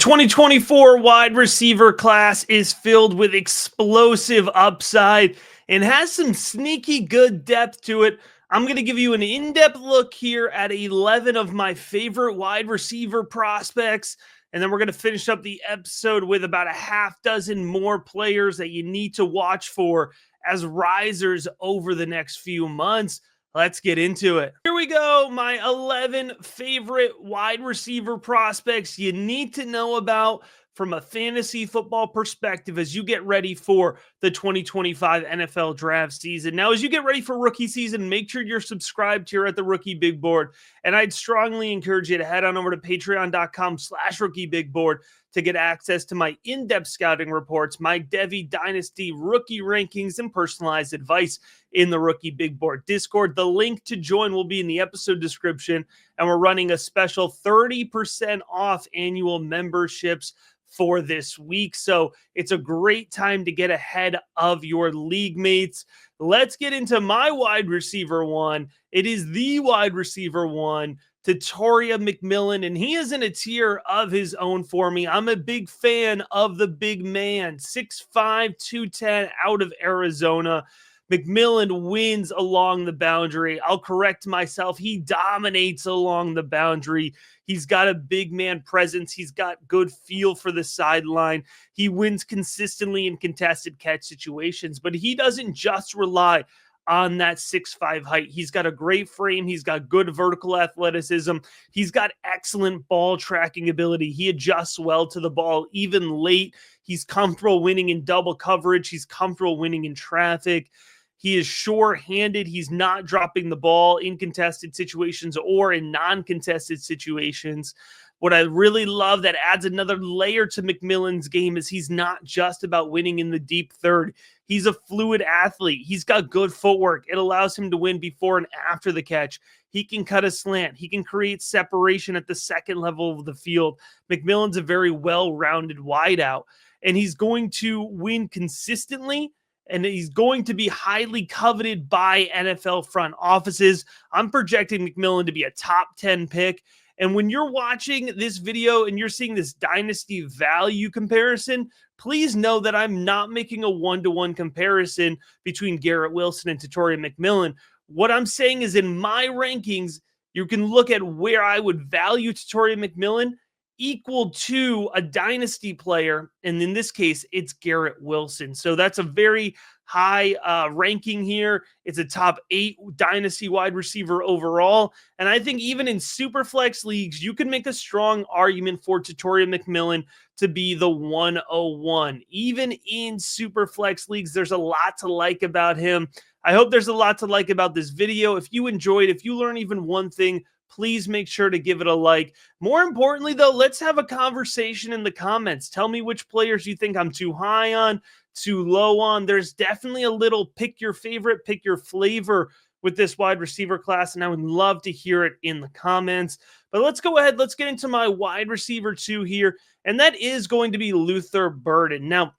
The 2024 wide receiver class is filled with explosive upside and has some sneaky good depth to it. I'm going to give you an in-depth look here at 11 of my favorite wide receiver prospects. And then we're going to finish up the episode with about a half dozen more players that you need to watch for as risers over the next few months. Let's get into it. Here we go. My 11 favorite wide receiver prospects you need to know about from a fantasy football perspective as you get ready for the 2025 NFL draft season. Now, as you get ready for rookie season, make sure you're subscribed here at the Rookie Big Board. And I'd strongly encourage you to head on over to patreon.com/rookie big board to get access to my in-depth scouting reports, my Devy Dynasty rookie rankings, and personalized advice in the Rookie Big Board Discord. The link to join will be in the episode description, and we're running a special 30% off annual memberships for this week. So it's a great time to get ahead of your league mates. Let's get into my wide receiver one. It is the wide receiver one, Tetairoa McMillan, and he is in a tier of his own for me. I'm a big fan of the big man, 6'5", 210 out of Arizona. McMillan wins along the boundary. I'll correct myself. He dominates along the boundary. He's got a big man presence. He's got good feel for the sideline. He wins consistently in contested catch situations, but he doesn't just rely on that 6'5" height. He's got a great frame. He's got good vertical athleticism. He's got excellent ball tracking ability. He adjusts well to the ball, even late. He's comfortable winning in double coverage. He's comfortable winning in traffic. He is sure-handed. He's not dropping the ball in contested situations or in non-contested situations. What I really love that adds another layer to McMillan's game is he's not just about winning in the deep third. He's a fluid athlete. He's got good footwork. It allows him to win before and after the catch. He can cut a slant. He can create separation at the second level of the field. McMillan's a very well-rounded wideout, and he's going to win consistently, and he's going to be highly coveted by NFL front offices. I'm projecting McMillan to be a top 10 pick. And when you're watching this video and you're seeing this dynasty value comparison, please know that I'm not making a one-to-one comparison between Garrett Wilson and Tetairoa McMillan. What I'm saying is in my rankings, you can look at where I would value Tetairoa McMillan equal to a dynasty player, and in this case, it's Garrett Wilson. So that's a very high ranking here. It's a top 8 dynasty wide receiver overall, and I think even in super flex leagues, you can make a strong argument for Tetairoa McMillan to be the 101. Even in super flex leagues, there's a lot to like about him. I hope there's a lot to like about this video. If you enjoyed, if you learn even one thing, please make sure to give it a like. More importantly, though, let's have a conversation in the comments. Tell me which players you think I'm too high on, too low on. There's definitely a little pick your favorite, pick your flavor with this wide receiver class, and I would love to hear it in the comments. But let's go ahead. Let's get into my wide receiver 2 here, and that is going to be Luther Burden. Now,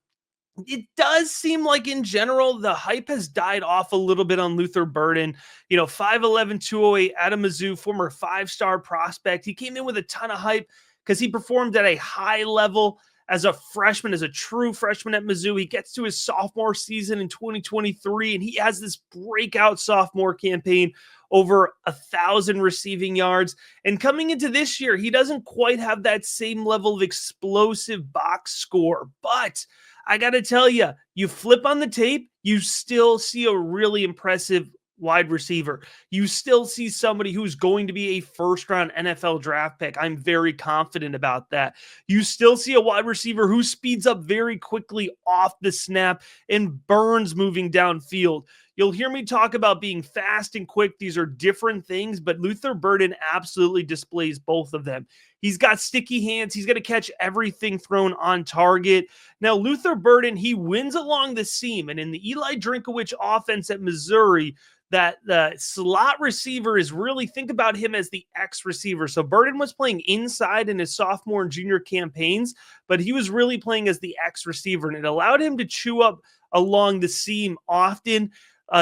it does seem like in general, the hype has died off a little bit on Luther Burden. 5'11", 208 out of Mizzou, former 5-star prospect. He came in with a ton of hype because he performed at a high level as a freshman, as a true freshman at Mizzou. He gets to his sophomore season in 2023, and he has this breakout sophomore campaign, over 1,000 receiving yards. And coming into this year, he doesn't quite have that same level of explosive box score, but I got to tell you, you flip on the tape, you still see a really impressive wide receiver. You still see somebody who's going to be a first-round NFL draft pick. I'm very confident about that. You still see a wide receiver who speeds up very quickly off the snap and burns moving downfield. You'll hear me talk about being fast and quick. These are different things, but Luther Burden absolutely displays both of them. He's got sticky hands. He's going to catch everything thrown on target. Now, Luther Burden, he wins along the seam, and in the Eli Drinkowich offense at Missouri, that the slot receiver is really, think about him as the X receiver. So Burden was playing inside in his sophomore and junior campaigns, but he was really playing as the X receiver, and it allowed him to chew up along the seam often.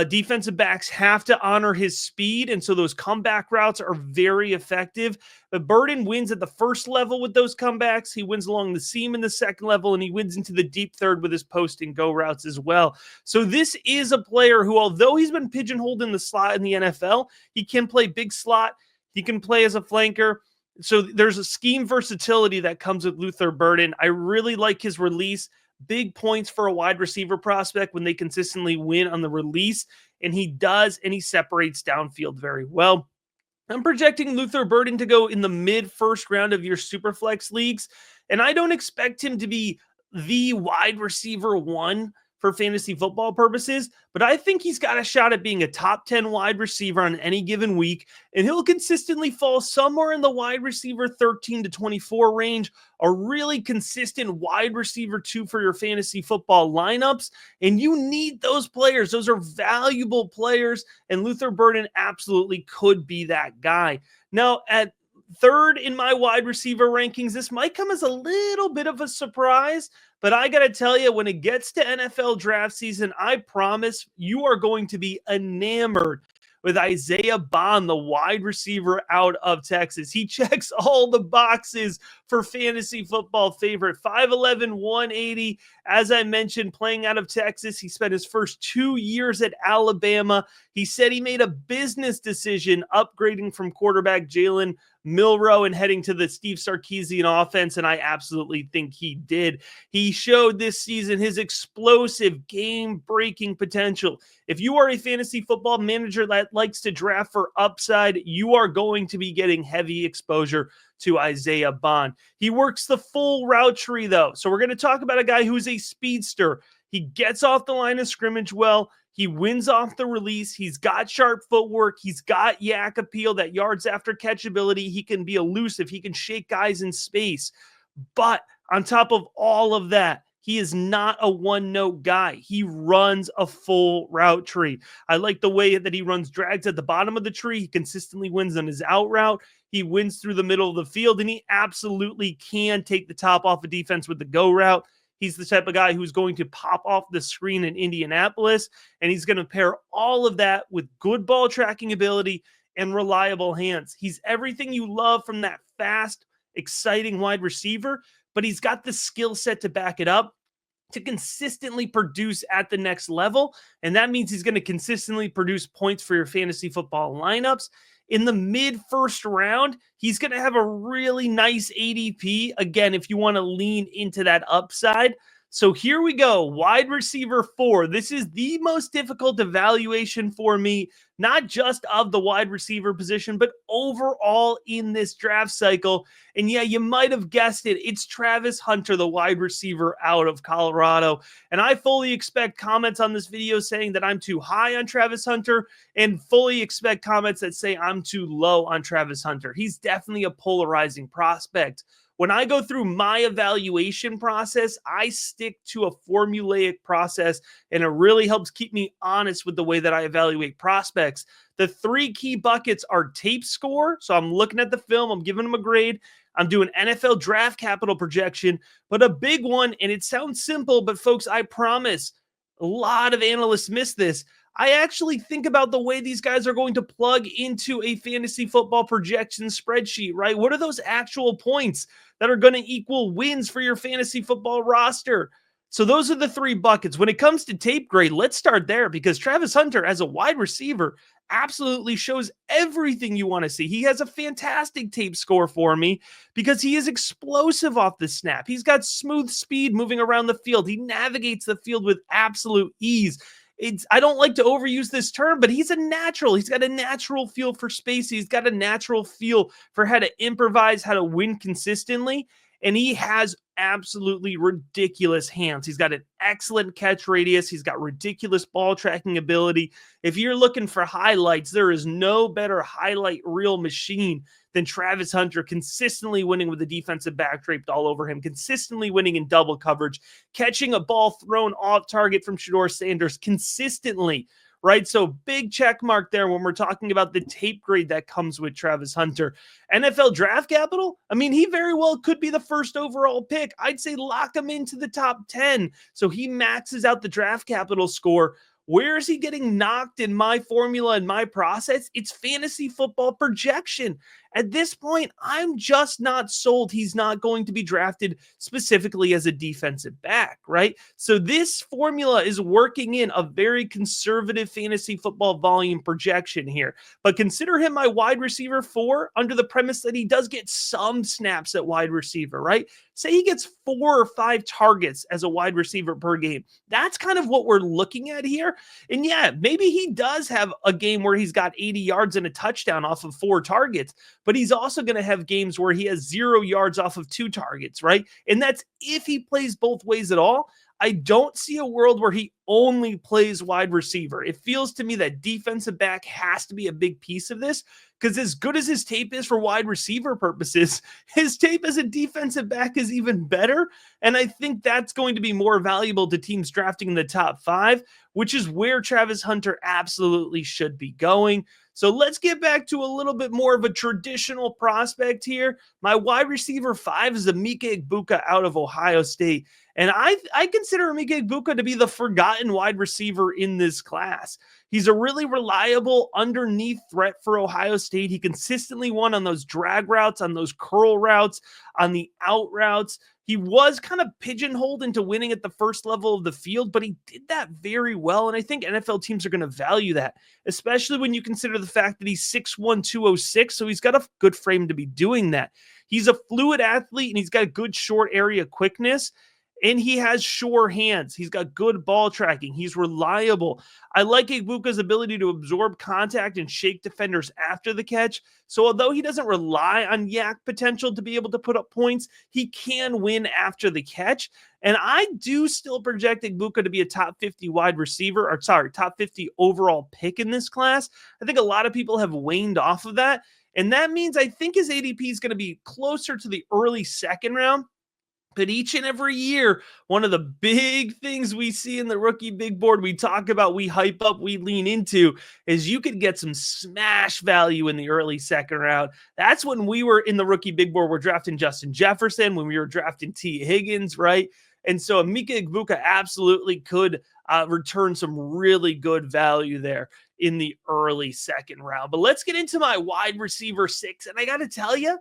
Defensive backs have to honor his speed, and so those comeback routes are very effective. But Burden wins at the first level with those comebacks. He wins along the seam in the second level, and he wins into the deep third with his post and go routes as well. So this is a player who, although he's been pigeonholed in the slot in the NFL, he can play big slot. He can play as a flanker. So there's a scheme versatility that comes with Luther Burden. I really like his release. Big points for a wide receiver prospect when they consistently win on the release, and he does, and he separates downfield very well. I'm projecting Luther Burden to go in the mid-first round of your Superflex leagues, and I don't expect him to be the wide receiver one for fantasy football purposes, but I think he's got a shot at being a top 10 wide receiver on any given week, and he'll consistently fall somewhere in the wide receiver 13 to 24 range, a really consistent wide receiver 2 for your fantasy football lineups, and you need those players. Those are valuable players, and Luther Burden absolutely could be that guy. Now, at third in my wide receiver rankings, this might come as a little bit of a surprise, but I got to tell you, when it gets to NFL draft season, I promise you are going to be enamored with Isaiah Bond, the wide receiver out of Texas. He checks all the boxes for fantasy football favorite. 5'11", 180. As I mentioned, playing out of Texas. He spent his first 2 years at Alabama. He said he made a business decision upgrading from quarterback Jalen Milroe and heading to the Steve Sarkisian offense, and I absolutely think he did. He showed this season his explosive game-breaking potential. If you are a fantasy football manager that likes to draft for upside, you are going to be getting heavy exposure to Isaiah Bond. He works the full route tree, though. So we're going to talk about a guy who's a speedster. He gets off the line of scrimmage well. He wins off the release. He's got sharp footwork. He's got yak appeal, that yards after catch ability. He can be elusive. He can shake guys in space. But on top of all of that, he is not a one-note guy. He runs a full route tree. I like the way that he runs drags at the bottom of the tree. He consistently wins on his out route. He wins through the middle of the field, and he absolutely can take the top off a defense with the go route. He's the type of guy who's going to pop off the screen in Indianapolis, and he's going to pair all of that with good ball tracking ability and reliable hands. He's everything you love from that fast, exciting wide receiver, but he's got the skill set to back it up to consistently produce at the next level, and that means he's going to consistently produce points for your fantasy football lineups. In the mid-first round, he's going to have a really nice ADP, again, if you want to lean into that upside. So here we go, wide receiver 4. This is the most difficult evaluation for me, not just of the wide receiver position, but overall in this draft cycle. And yeah, you might have guessed it. It's Travis Hunter, the wide receiver out of Colorado. And I fully expect comments on this video saying that I'm too high on Travis Hunter, and fully expect comments that say I'm too low on Travis Hunter. He's definitely a polarizing prospect. When I go through my evaluation process, I stick to a formulaic process, and it really helps keep me honest with the way that I evaluate prospects. The 3 key buckets are tape score. So I'm looking at the film, I'm giving them a grade. I'm doing NFL draft capital projection, but a big one, and it sounds simple, but folks, I promise a lot of analysts miss this. I actually think about the way these guys are going to plug into a fantasy football projection spreadsheet, right? What are those actual points that are going to equal wins for your fantasy football roster? So those are the 3 buckets. When it comes to tape grade, let's start there, because Travis Hunter as a wide receiver absolutely shows everything you want to see. He has a fantastic tape score for me because he is explosive off the snap. He's got smooth speed moving around the field. He navigates the field with absolute ease. I don't like to overuse this term, but he's a natural. He's got a natural feel for space. He's got a natural feel for how to improvise, how to win consistently. And he has absolutely ridiculous hands. He's got an excellent catch radius. He's got ridiculous ball tracking ability. If you're looking for highlights, there is no better highlight reel machine than Travis Hunter, consistently winning with the defensive back draped all over him, consistently winning in double coverage, catching a ball thrown off target from Shedeur Sanders consistently, right? So big check mark there when we're talking about the tape grade that comes with Travis Hunter. NFL draft capital, I mean, he very well could be the first overall pick. I'd say lock him into the top 10. So he maxes out the draft capital score. Where is he getting knocked in my formula and my process? It's fantasy football projection. At this point, I'm just not sold he's not going to be drafted specifically as a defensive back, right? So this formula is working in a very conservative fantasy football volume projection here. But consider him my wide receiver 4 under the premise that he does get some snaps at wide receiver, right? Say he gets 4 or 5 targets as a wide receiver per game. That's kind of what we're looking at here. And yeah, maybe he does have a game where he's got 80 yards and a touchdown off of 4 targets, but he's also going to have games where he has 0 yards off of 2 targets, right? And that's if he plays both ways at all. I don't see a world where he only plays wide receiver. It feels to me that defensive back has to be a big piece of this, because as good as his tape is for wide receiver purposes, his tape as a defensive back is even better. And I think that's going to be more valuable to teams drafting in the top 5, which is where Travis Hunter absolutely should be going. So let's get back to a little bit more of a traditional prospect here. My wide receiver 5 is Emeka Egbuka out of Ohio State. And I consider Emeka Egbuka to be the forgotten wide receiver in this class. He's a really reliable underneath threat for Ohio State. He consistently won on those drag routes, on those curl routes, on the out routes. He was kind of pigeonholed into winning at the first level of the field, but he did that very well. And I think NFL teams are going to value that, especially when you consider the fact that he's 6'1", 206. So he's got a good frame to be doing that. He's a fluid athlete and he's got a good short area quickness. And he has sure hands. He's got good ball tracking. He's reliable. I like Egbuka's ability to absorb contact and shake defenders after the catch. So although he doesn't rely on yak potential to be able to put up points, he can win after the catch. And I do still project Egbuka to be a top 50 wide receiver, top 50 overall pick in this class. I think a lot of people have waned off of that. And that means I think his ADP is going to be closer to the early second round. But each and every year, one of the big things we see in the rookie big board, we talk about, we hype up, we lean into, is you could get some smash value in the early second round. That's when we were in the rookie big board. We're drafting Justin Jefferson, when we were drafting T. Higgins, right? And so Emeka Egbuka absolutely could return some really good value there in the early second round. But let's get into my wide receiver 6. And I got to tell you,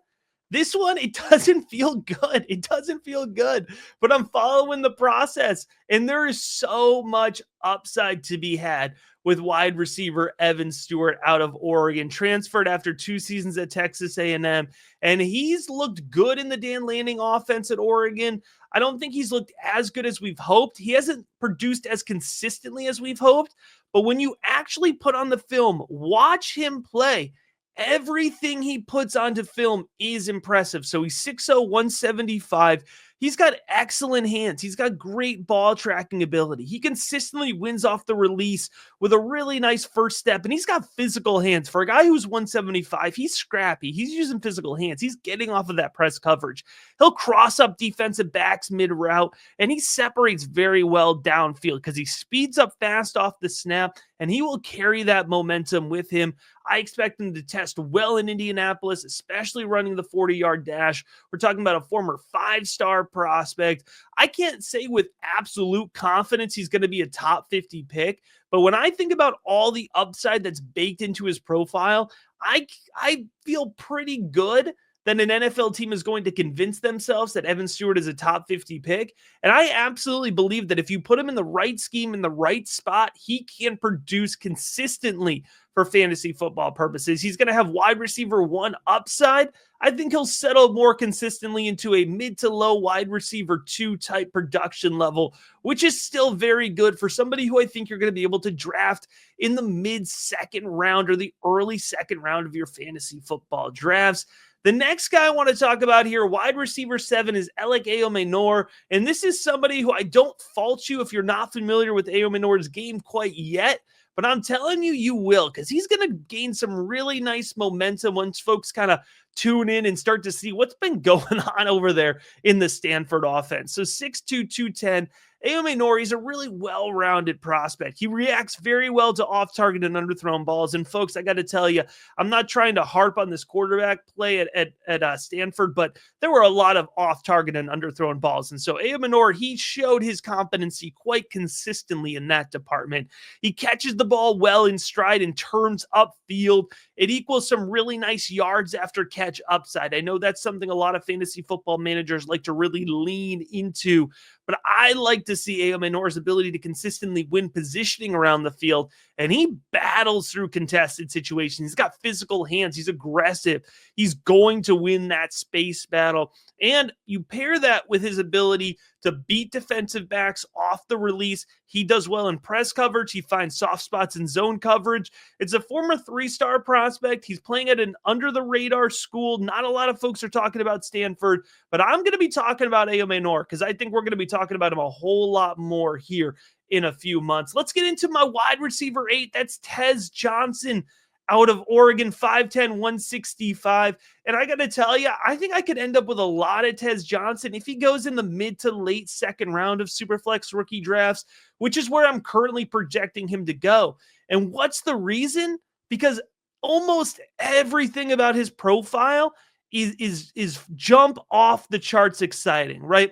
this one, it doesn't feel good. It doesn't feel good, but I'm following the process, and there is so much upside to be had with wide receiver Evan Stewart out of Oregon, transferred after 2 seasons at Texas A&M, and he's looked good in the Dan Lanning offense at Oregon. I don't think he's looked as good as we've hoped. He hasn't produced as consistently as we've hoped, but when you actually put on the film, watch him play, everything he puts onto film is impressive. So he's 6'0", 175. He's got excellent hands. He's got great ball tracking ability. He consistently wins off the release with a really nice first step. And he's got physical hands. For a guy who's 175, he's scrappy. He's using physical hands. He's getting off of that press coverage. He'll cross up defensive backs mid-route, and he separates very well downfield because he speeds up fast off the snap, and he will carry that momentum with him. I expect him to test well in Indianapolis, especially running the 40-yard dash. We're talking about a former 5-star prospect. I can't say with absolute confidence he's going to be a top 50 pick, but when I think about all the upside that's baked into his profile, I feel pretty good that an NFL team is going to convince themselves that Evan Stewart is a top 50 pick. And I absolutely believe that if you put him in the right scheme, in the right spot, he can produce consistently for fantasy football purposes. He's going to have wide receiver 1 upside. I think he'll settle more consistently into a mid to low wide receiver 2 type production level, which is still very good for somebody who I think you're going to be able to draft in the mid-second round or the early second round of your fantasy football drafts. The next guy I want to talk about here, wide receiver 7, is Elic Ayomanor. And this is somebody who I don't fault you if you're not familiar with Ayomanor's game quite yet, but I'm telling you, you will, because he's going to gain some really nice momentum once folks kind of tune in and start to see what's been going on over there in the Stanford offense. So 6'2", 210. Ayomanor, he's a really well-rounded prospect. He reacts very well to off-target and underthrown balls. And folks, I got to tell you, I'm not trying to harp on this quarterback play at Stanford, but there were a lot of off-target and underthrown balls. And so Ayomanor, he showed his competency quite consistently in that department. He catches the ball well in stride and turns upfield. It equals some really nice yards after catch upside. I know that's something a lot of fantasy football managers like to really lean into, but I like to see Ayomanor's ability to consistently win positioning around the field, and he battles through contested situations. He's got physical hands. He's aggressive. He's going to win that space battle, and you pair that with his ability to beat defensive backs off the release. He does well in press coverage. He finds soft spots in zone coverage. It's a former 3-star prospect. He's playing at an under-the-radar school. Not a lot of folks are talking about Stanford, but I'm going to be talking about Ayomanor because I think we're going to be talking about him a whole lot more here in a few months. Let's get into my wide receiver 8. That's Tez Johnson out of Oregon, 5'10", 165. And I got to tell you, I think I could end up with a lot of Tez Johnson if he goes in the mid to late second round of Superflex rookie drafts, which is where I'm currently projecting him to go. And what's the reason? Because almost everything about his profile is jump off the charts exciting, right?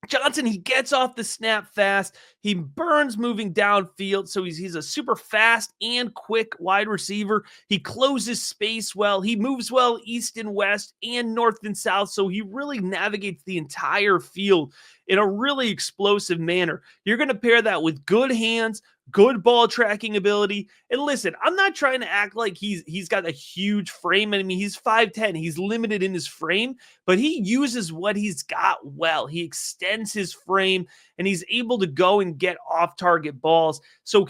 Johnson, he gets off the snap fast. He burns moving downfield, so he's a super fast and quick wide receiver. He closes space well. He moves well east and west and north and south, so he really navigates the entire field in a really explosive manner. You're going to pair that with good hands, good ball tracking ability. And listen, I'm not trying to act like he's got a huge frame. I mean, he's 5'10". He's limited in his frame, but he uses what he's got well. He extends his frame, and he's able to go and get off-target balls. So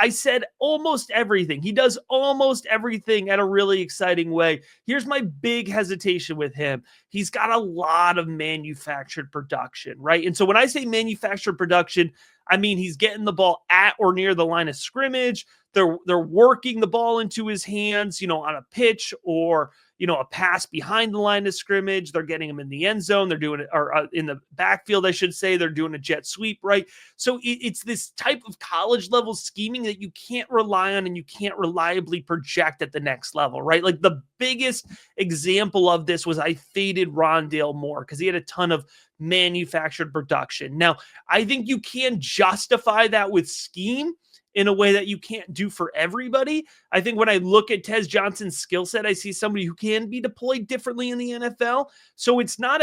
I said almost everything. He does almost everything at a really exciting way. Here's my big hesitation with him. He's got a lot of manufactured production, right? And so when I say manufactured production, I mean, he's getting the ball at or near the line of scrimmage. They're working the ball into his hands, on a pitch or, a pass behind the line of scrimmage. They're getting him in the end zone. They're doing it, or in the backfield, I should say. They're doing a jet sweep, right? So it's this type of college level scheming that you can't rely on and you can't reliably project at the next level, right? Like the biggest example of this was I faded Rondale Moore because he had a ton of manufactured production. Now, I think you can justify that with scheme in a way that you can't do for everybody. I think when I look at Tez Johnson's skill set, I see somebody who can be deployed differently in the NFL. So it's not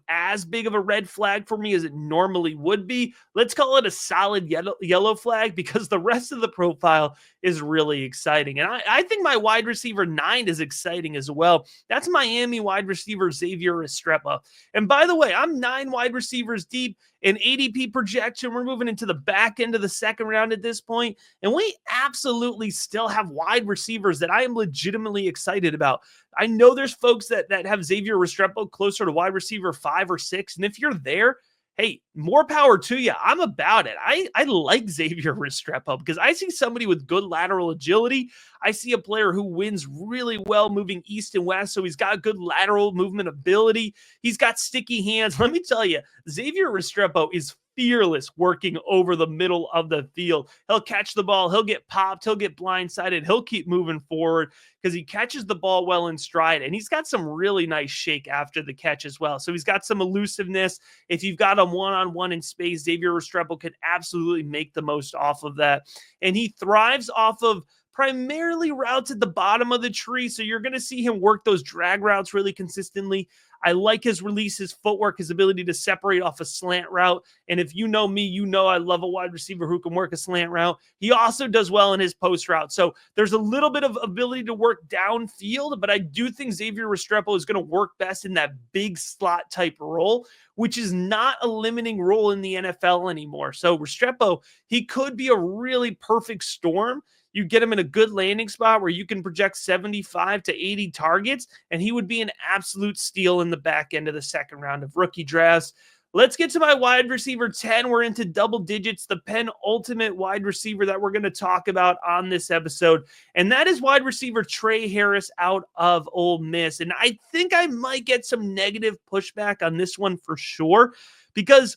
as big of a red flag for me as it normally would be. Let's call it a solid yellow flag because the rest of the profile is really exciting. And I think my wide receiver 9 is exciting as well. That's Miami wide receiver Xavier Restrepo. And by the way, I'm 9 wide receivers deep in ADP projection. We're moving into the back end of the second round at this point, and we absolutely still have wide receivers that I am legitimately excited about. I know there's folks that have Xavier Restrepo closer to wide receiver 5 or 6, and if you're there, hey, more power to you. I'm about it. I like Xavier Restrepo because I see somebody with good lateral agility. I see a player who wins really well moving east and west, so he's got good lateral movement ability. He's got sticky hands. Let me tell you, Xavier Restrepo is fearless working over the middle of the field. He'll catch the ball. He'll get popped. He'll get blindsided. He'll keep moving forward because he catches the ball well in stride, and he's got some really nice shake after the catch as well. So he's got some elusiveness. If you've got him one-on-one in space, Xavier Restrepo could absolutely make the most off of that. And he thrives off of primarily routes at the bottom of the tree. So you're going to see him work those drag routes really consistently. I like his release, his footwork, his ability to separate off a slant route. And if you know me, you know I love a wide receiver who can work a slant route. He also does well in his post route. So there's a little bit of ability to work downfield, but I do think Xavier Restrepo is going to work best in that big slot type role, which is not a limiting role in the NFL anymore. So Restrepo, he could be a really perfect storm. You get him in a good landing spot where you can project 75 to 80 targets, and he would be an absolute steal in the back end of the second round of rookie drafts. Let's get to my wide receiver 10. We're into double digits, the penultimate wide receiver that we're going to talk about on this episode. And that is wide receiver Tre Harris out of Ole Miss. And I think I might get some negative pushback on this one for sure, because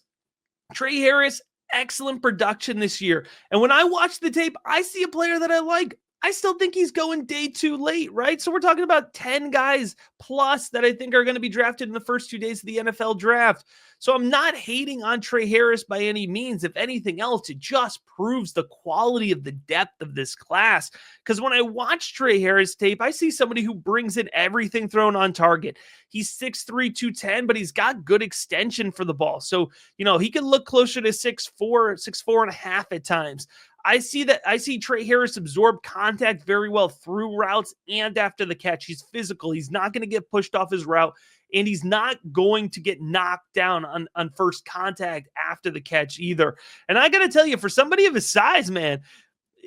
Tre Harris, excellent production this year. And when I watch the tape, I see a player that I like. I still think he's going day too late, right? So we're talking about 10 guys plus that I think are going to be drafted in the first 2 days of the NFL draft. So I'm not hating on Tre Harris by any means. If anything else, it just proves the quality of the depth of this class. Because when I watch Tre Harris tape, I see somebody who brings in everything thrown on target. He's 6'3", 210, but he's got good extension for the ball. So, he can look closer to 6'4", 6'4 and a half at times. I see Tre Harris absorb contact very well through routes and after the catch. He's physical. He's not going to get pushed off his route, and he's not going to get knocked down on first contact after the catch either. And I got to tell you, for somebody of his size, man,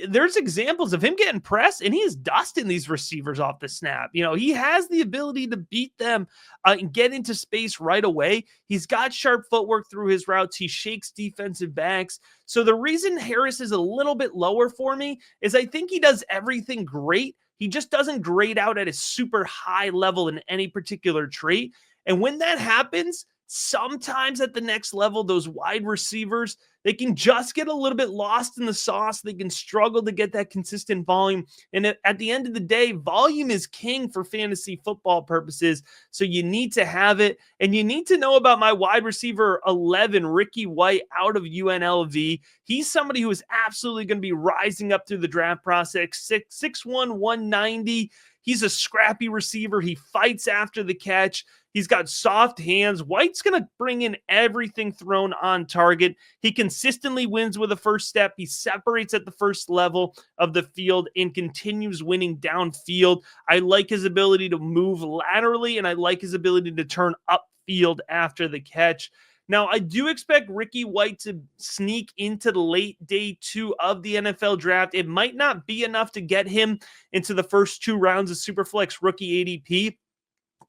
there's examples of him getting pressed and he's dusting these receivers off the snap. He has the ability to beat them and get into space right away. He's got sharp footwork through his routes. He shakes defensive backs. So the reason Harris is a little bit lower for me is I think he does everything great. He just doesn't grade out at a super high level in any particular trait. And when that happens, sometimes at the next level, those wide receivers, they can just get a little bit lost in the sauce. They can struggle to get that consistent volume. And at the end of the day, volume is king for fantasy football purposes. So you need to have it. And you need to know about my wide receiver 11, Ricky White, out of UNLV. He's somebody who is absolutely going to be rising up through the draft process. 6'1", 190. He's a scrappy receiver. He fights after the catch. He's got soft hands. White's going to bring in everything thrown on target. He consistently wins with a first step. He separates at the first level of the field and continues winning downfield. I like his ability to move laterally, and I like his ability to turn upfield after the catch. Now, I do expect Ricky White to sneak into the late day 2 of the NFL draft. It might not be enough to get him into the first 2 rounds of Superflex rookie ADP.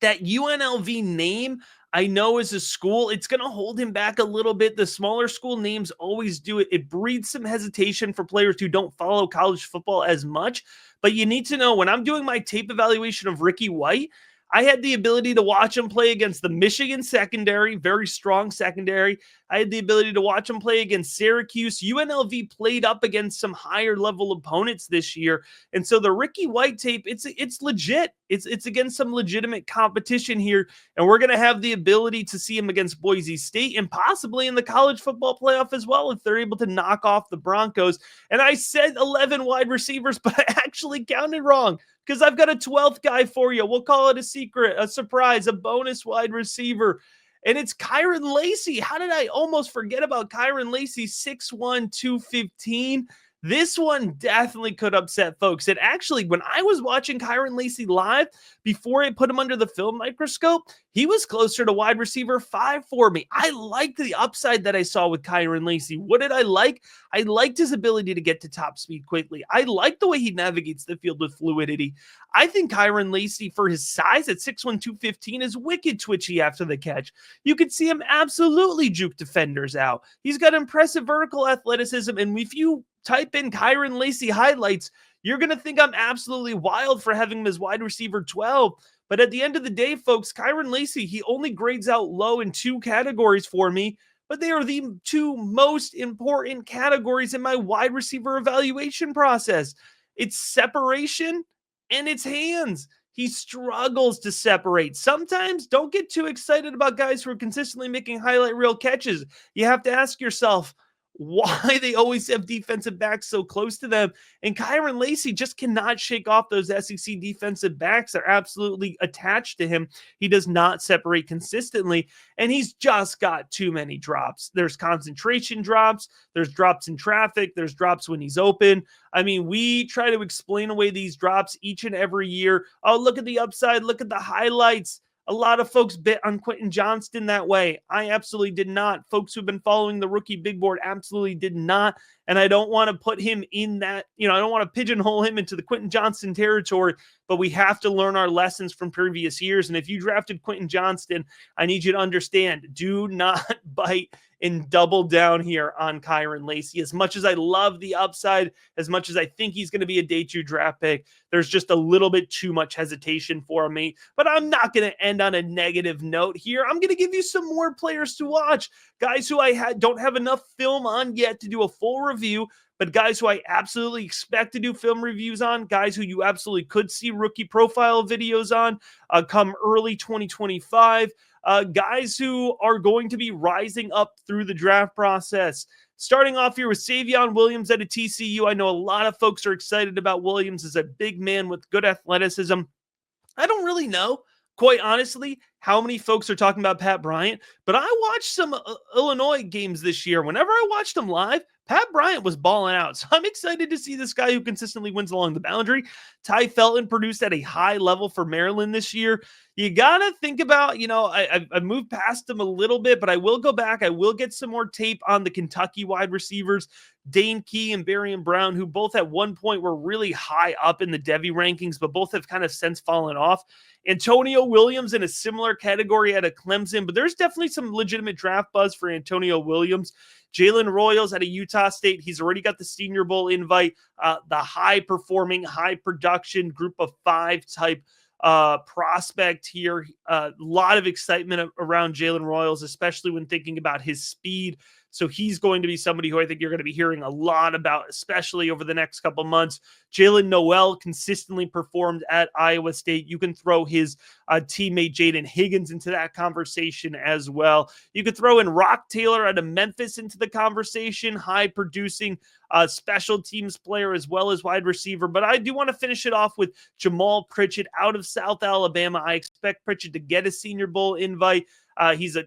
That UNLV name, I know, as a school, it's going to hold him back a little bit. The smaller school names always do it. It breeds some hesitation for players who don't follow college football as much. But you need to know, when I'm doing my tape evaluation of Ricky White, I had the ability to watch him play against the Michigan secondary, very strong secondary. I had the ability to watch him play against Syracuse. UNLV played up against some higher level opponents this year. And so the Ricky White tape, it's legit. It's against some legitimate competition here. And we're going to have the ability to see him against Boise State and possibly in the college football playoff as well, if they're able to knock off the Broncos. And I said 11 wide receivers, but I actually counted wrong, because I've got a 12th guy for you. We'll call it a secret, a surprise, a bonus wide receiver. And it's Kyren Lacy. How did I almost forget about Kyren Lacy? 6'1", 215. This one definitely could upset folks. And actually, when I was watching Kyren Lacy live, before I put him under the film microscope, he was closer to wide receiver 5 for me. I liked the upside that I saw with Kyren Lacy. What did I like? I liked his ability to get to top speed quickly. I liked the way he navigates the field with fluidity. I think Kyren Lacy, for his size at 6'1", 215, is wicked twitchy after the catch. You could see him absolutely juke defenders out. He's got impressive vertical athleticism, and if you type in Kyren Lacy highlights, you're going to think I'm absolutely wild for having him as wide receiver 12. But at the end of the day, folks, Kyren Lacy, he only grades out low in 2 categories for me, but they are the 2 most important categories in my wide receiver evaluation process. It's separation and it's hands. He struggles to separate. Sometimes don't get too excited about guys who are consistently making highlight reel catches. You have to ask yourself why they always have defensive backs so close to them. And Kyren Lacy just cannot shake off those SEC defensive backs. They're absolutely attached to him. He does not separate consistently, and he's just got too many drops. There's concentration drops. There's drops in traffic. There's drops when he's open. I mean, we try to explain away these drops each and every year. Oh, look at the upside. Look at the highlights. A lot of folks bit on Quentin Johnston that way. I absolutely did not. Folks who've been following the rookie big board absolutely did not. And I don't want to put him in that, I don't want to pigeonhole him into the Quentin Johnston territory, but we have to learn our lessons from previous years. And if you drafted Quentin Johnston, I need you to understand, do not bite and double down here on Kyren Lacy. As much as I love the upside, as much as I think he's going to be a day 2 draft pick, there's just a little bit too much hesitation for me. But I'm not going to end on a negative note here. I'm going to give you some more players to watch, guys who I don't have enough film on yet to do a full review, but guys who I absolutely expect to do film reviews on, guys who you absolutely could see rookie profile videos on come early 2025, guys who are going to be rising up through the draft process. Starting off here with Xavier Williams at a TCU. I know a lot of folks are excited about Williams as a big man with good athleticism. I don't really know, quite honestly, how many folks are talking about Pat Bryant, but I watched some Illinois games this year. Whenever I watched them live, Pat Bryant was balling out. So I'm excited to see this guy who consistently wins along the boundary. Ty Felton produced at a high level for Maryland this year. You got to think about, I moved past him a little bit, but I will go back. I will get some more tape on the Kentucky wide receivers, Dane Key and Barian Brown, who both at one point were really high up in the Devy rankings, but both have kind of since fallen off. Antonio Williams in a similar category at a Clemson, but there's definitely some legitimate draft buzz for Antonio Williams. Jalen Royals at a Utah State. He's already got the Senior Bowl invite, the high-performing, high-production group of 5 type prospect here. A lot of excitement around Jalen Royals, especially when thinking about his speed. So he's going to be somebody who I think you're going to be hearing a lot about, especially over the next couple months. Jalen Noel consistently performed at Iowa State. You can throw his teammate Jaden Higgins into that conversation as well. You could throw in Rock Taylor out of Memphis into the conversation, high-producing special teams player as well as wide receiver. But I do want to finish it off with Jamal Pritchett out of South Alabama. I expect Pritchett to get a Senior Bowl invite. He's a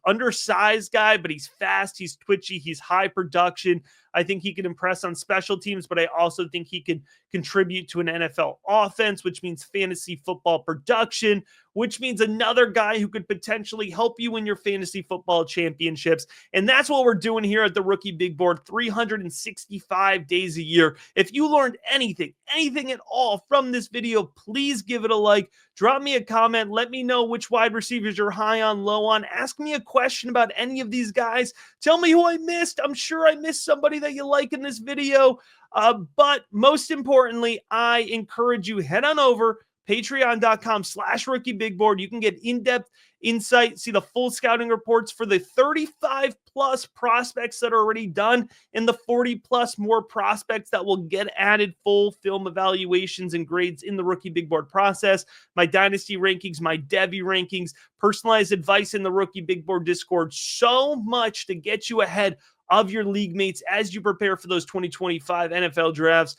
undersized guy, but he's fast, he's twitchy, he's high production. I think he can impress on special teams, but I also think he can contribute to an NFL offense, which means fantasy football production, which means another guy who could potentially help you win your fantasy football championships. And that's what we're doing here at the Rookie Big Board, 365 days a year. If you learned anything at all from this video, please give it a like. Drop me a comment. Let me know which wide receivers you're high on, low on. Ask me a question about any of these guys. Tell me who I missed. I'm sure I missed somebody that you like in this video. But most importantly, I encourage you, head on over patreon.com/rookiebigboard. You can get in-depth insight, see the full scouting reports for the 35 plus prospects that are already done and the 40 plus more prospects that will get added, full film evaluations and grades in the Rookie Big Board process, my dynasty rankings, my Devy rankings, personalized advice in the Rookie Big Board Discord. So much to get you ahead of your league mates as you prepare for those 2025 NFL drafts.